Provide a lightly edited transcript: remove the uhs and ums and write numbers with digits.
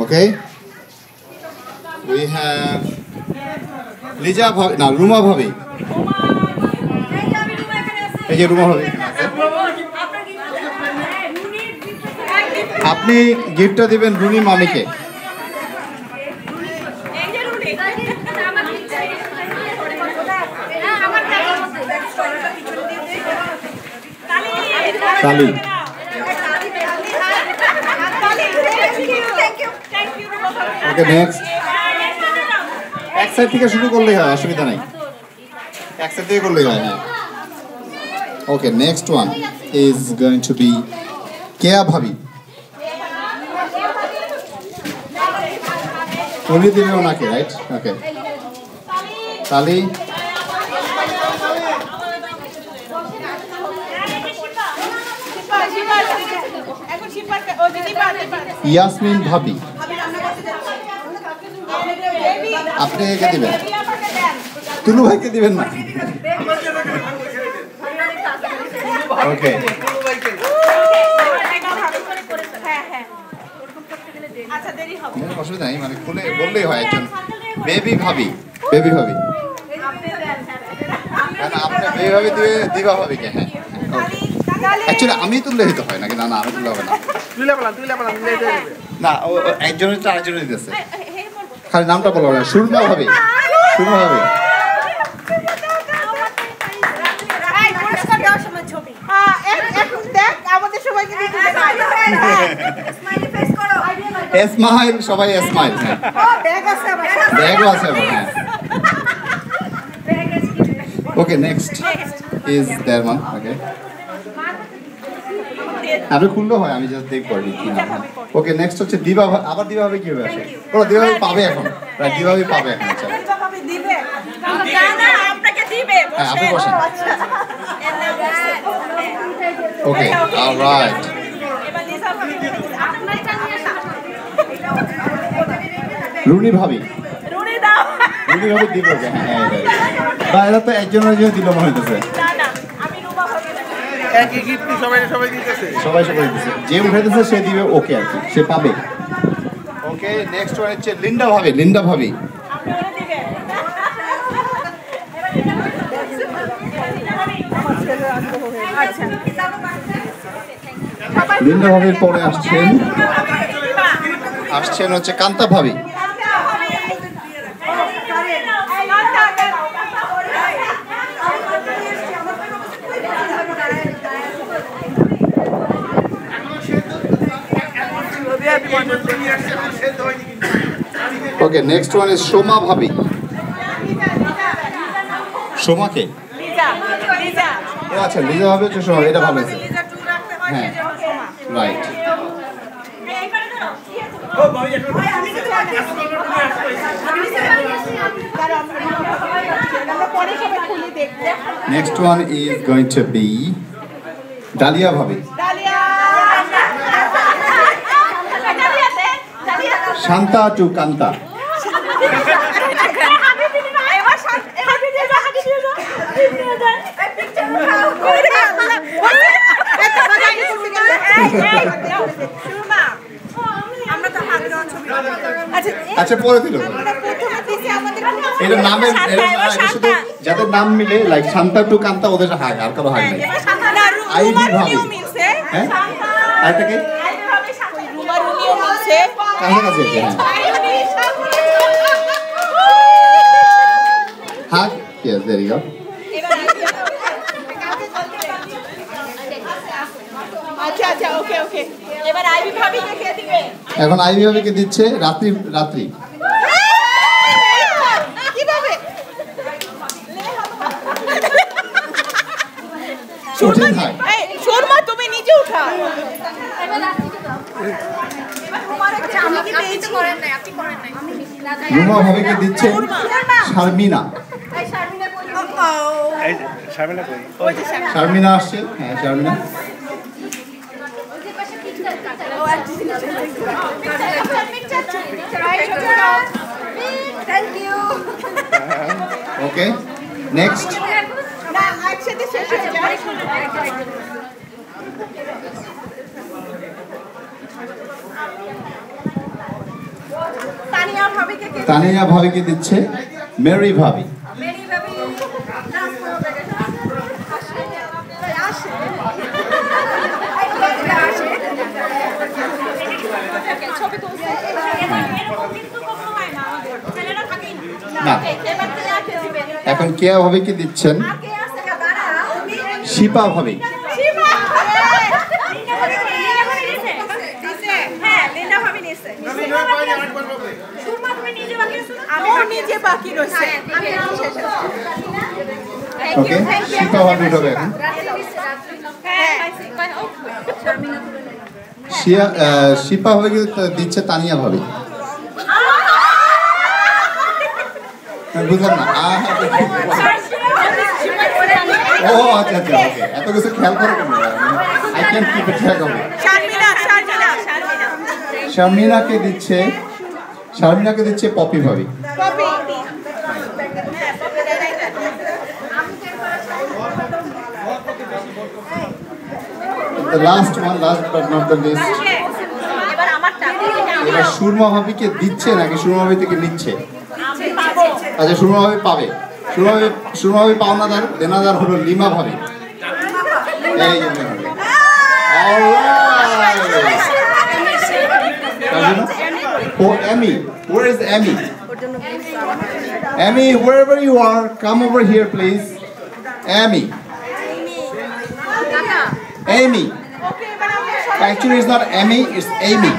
Okay, we have Liza ভাবি না রুমা ভাবি এই যে রুমা ভাবি আপনি গিফটটা দিবেন রুনি মামিকে তালি ওকে নেক্সট এক সাইড থেকে শুরু করলেই হয় অসুবিধা নাই এক সাইড থেকে করলেই হয় হ্যাঁ okay next one is going to be কেয়া ভাবি উনি দিবে ওনাকে রাইট ওকে তালি ইয়াসমিন ভাবি আপনি একে দিবেন তুলু ভাইকে দিবেন না ওকে অসুবিধা নেই মানে খুলে বললেই হয় একজন বেবি ভাবি বেবি ভাবি আপনার বেবি ভাবি দিবা ভাবিকে হ্যাঁ অ্যাকচুয়ালি আমি তুললে হইতে হয় নাকি না না আমি তুললে হবে না না ও একজনের তো আরেকজনের দিতেছে খালি নামটা বলো না সুরমা ভাবি সুরমা ভাবি স্মাইল সবাই স্মাইল হ্যাঁ ব্যাগও আছে হ্যাঁ okay next is there one okay আপনি খুললেও হয় আমি জাস্ট দেখব ওকে নেক্সট হচ্ছে দিবা আবার দিবা ভাবে কিভাবে আসে ওরা দিবা ভাবে পাবে এখন রাইট দিবা ভাবে পাবে এখন আচ্ছা দিবা ভাবে দিবে না আপনাকে দিবে হ্যাঁ আপনি বসেন ওকে অলরাইট রুনি ভাবি রুনি দাও রুনি ভাবি দিব হ্যাঁ বাইরে তো একজনের জন্য দিল মনে হইতেছে না না আমি রুমা ভাবি একই গিফট সবাই দিতেছে সবাই দিতেছে যে উঠাইতেছে সে দিবে ওকে আর কি সে পাবে ওকে নেক্সট ওয়ান হচ্ছে লিন্ডা ভাবি আপনি দিবেন আচ্ছা লিন্ডা ভাবির পরে আসছেন হচ্ছে কান্তা ভাবি ওকে নেক্সট ওয়ান ইজ সোমা ভাবি সোমাকে ও আচ্ছা লিজা ভাবি হচ্ছে সোমা এটা ভালো আছে হ্যাঁ right next one is going to be Dalia Bhabi Shanta to Kanta আচ্ছা পরে দিল এটা নামে শুধু যাদের নাম মিলে লাইক শান্তা টু কান্তা ওদের হাগ আর কারো হাগ নাই আইডি ভাবি হ্যাঁ আরেকটা কি রুমা রুনিও মিলছে কাছে হাগ yes there you go আচ্ছা আচ্ছা ওকে ওকে এবার আইভি ভাবিকে কে দিবে এখন আইভি ভাবিকে দিচ্ছে রাত্রি কিভাবে শর্মা তুমি নিজে উঠাও এবার রাত্রিকে দাও আমি কি পেয়েছি করেন নাই আপনি করেন নাই রুমা ভাবিকে দিচ্ছে শারমিনা এই শারমিনা কই এই শারমিনা কই ওই যে শারমিনা আসছে হ্যাঁ Sharmina Thank you. Okay. Next. Tania ভাবিকে দিচ্ছে মেরি ভাবি। না, এখন কেয়া ভাবিকে দিচ্ছেন শিপা ভাবি। ওকে, শিপা ভাবি হবে এখন। শিপা ভাবিকে দিচ্ছে তানিয়া ভাবি। বুঝলাম না। ও আচ্ছা আচ্ছা, ওকে, এত কিছু খেয়াল করে কেন? I can keep it track of it. শারমিনাকে দিচ্ছে পপি ভাবি। The last one, last but not the least. এবার সুরমা ভাবিকে দিচ্ছে নাকি সুরমা ভাবি থেকে নিচ্ছে? আচ্ছা, সুরমা ভাবি পাবে। সুরমা ভাবি পাওনাদার, দেনাদার হলো লিমা ভাবি। এই যে লিমা ভাবি। Oh, Emmy. Where is Emmy? Emmy, wherever you are, come over here, please. Emmy. Amy. Actually, it's not Emmy, it's Amy.